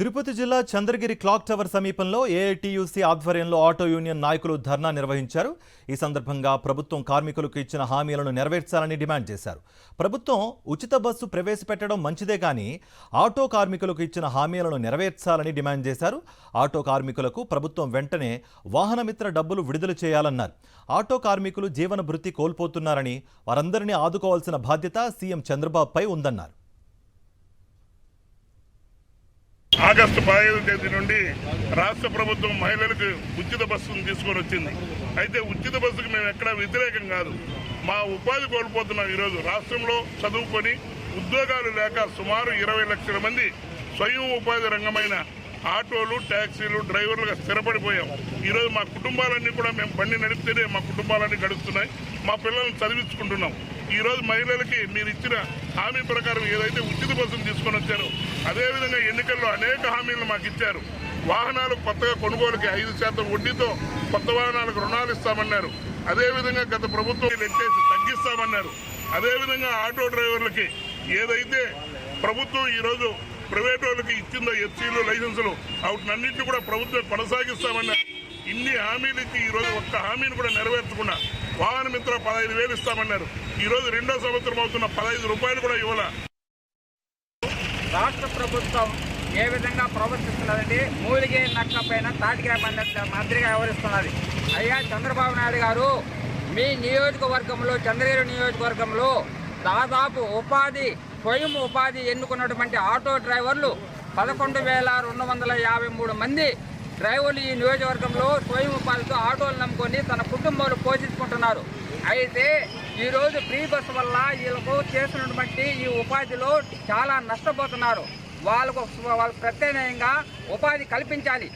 తిరుపతి జిల్లా Chandragiri clock tower సమీపంలో AITUC ఆధ్వర్యంలో ఆటో యూనియన్ నాయకులు ధర్నా నిర్వహించారు. ఈ సందర్భంగా ప్రభుత్వం కార్మికులకు ఇచ్చిన హామీలను నెరవేర్చాలని డిమాండ్ చేశారు. ప్రభుత్వం ఉచిత బస్సు ప్రవేశపెట్టడం మంచిదే కానీ ఆటో కార్మికులకు ఇచ్చిన హామీలను నెరవేర్చాలని డిమాండ్ చేశారు. ఆటో కార్మికులకు ప్రభుత్వం వెంటనే వాహనమిత్ర డబ్బులు విడుదల చేయాలన్నారు. ఆటో కార్మికులు జీవన భృతి కోల్పోతున్నారని, వారందరినీ ఆదుకోవాల్సిన బాధ్యత సీఎం చంద్రబాబుపై ఉందన్నారు. ఆగస్టు 15వ తేదీ నుండి రాష్ట్ర ప్రభుత్వం మహిళలకు ఉచిత బస్సును తీసుకొని వచ్చింది. అయితే ఉచిత బస్సుకు మేము ఎక్కడా వ్యతిరేకం కాదు. మా ఉపాధి కోల్పోతున్నాం. ఈరోజు రాష్ట్రంలో చదువుకొని ఉద్యోగాలు లేక సుమారు 20 లక్షల మంది స్వయం ఉపాధి రంగమైన ఆటోలు, ట్యాక్సీలు, డ్రైవర్లుగా స్థిరపడిపోయాం. ఈరోజు మా కుటుంబాలన్నీ కూడా మేము బండి నడిపితేనే మా కుటుంబాలన్నీ గడుస్తున్నాయి. మా పిల్లల్ని చదివించుకుంటున్నాం. ఈరోజు మహిళలకి మీరు ఇచ్చిన హామీ ప్రకారం ఏదైతే ఉచిత బస్సును తీసుకొని వచ్చారో అదేవిధంగా ఎన్నికల్లో అనేక హామీలు మాకు ఇచ్చారు. వాహనాలు కొత్తగా కొనుగోలుకి 5% వడ్డీతో కొత్త వాహనాలకు రుణాలు ఇస్తామన్నారు. అదేవిధంగా గత ప్రభుత్వం ఎత్తేసి తగ్గిస్తామన్నారు. అదేవిధంగా ఆటో డ్రైవర్లకి ఏదైతే ప్రభుత్వం ఈరోజు ప్రైవేట్ వాళ్ళకి ఇచ్చిందో ఎఫ్సీలు, లైసెన్సులు వాటినన్నింటినీ కూడా ప్రభుత్వం కొనసాగిస్తామన్నారు. ఇన్ని హామీలు ఇచ్చి ఈరోజు ఒక్క హామీని కూడా నెరవేర్చకుండా వాహన మిత్ర 15,000 ఇస్తామన్నారు. ఈరోజు 2వ సంవత్సరం అవుతున్న 15 రూపాయలు కూడా ఇవ్వాల. రాష్ట్ర ప్రభుత్వం ఏ విధంగా ప్రవర్తిస్తున్నదంటే మూలిగే నక్క పైన తాటిగా మాదిరిగా వ్యవహరిస్తున్నది. అయ్యా చంద్రబాబు నాయుడు గారు, మీ నియోజకవర్గంలో, చంద్రగిరి నియోజకవర్గంలో దాదాపు స్వయం ఉపాధి ఎన్నుకున్నటువంటి ఆటో డ్రైవర్లు 11,253 మంది డ్రైవర్లు ఈ నియోజకవర్గంలో స్వయం ఉపాధితో ఆటోలు నమ్ముకొని తన కుటుంబాలు పోషించుకుంటున్నారు. అయితే ఈరోజు ఫ్రీ బస్సు వల్ల వీళ్ళకు చేస్తున్నటువంటి ఈ ఉపాధిలో చాలా నష్టపోతున్నారు. వాళ్ళకు ప్రత్యామ్నాయంగా ఉపాధి కల్పించాలి.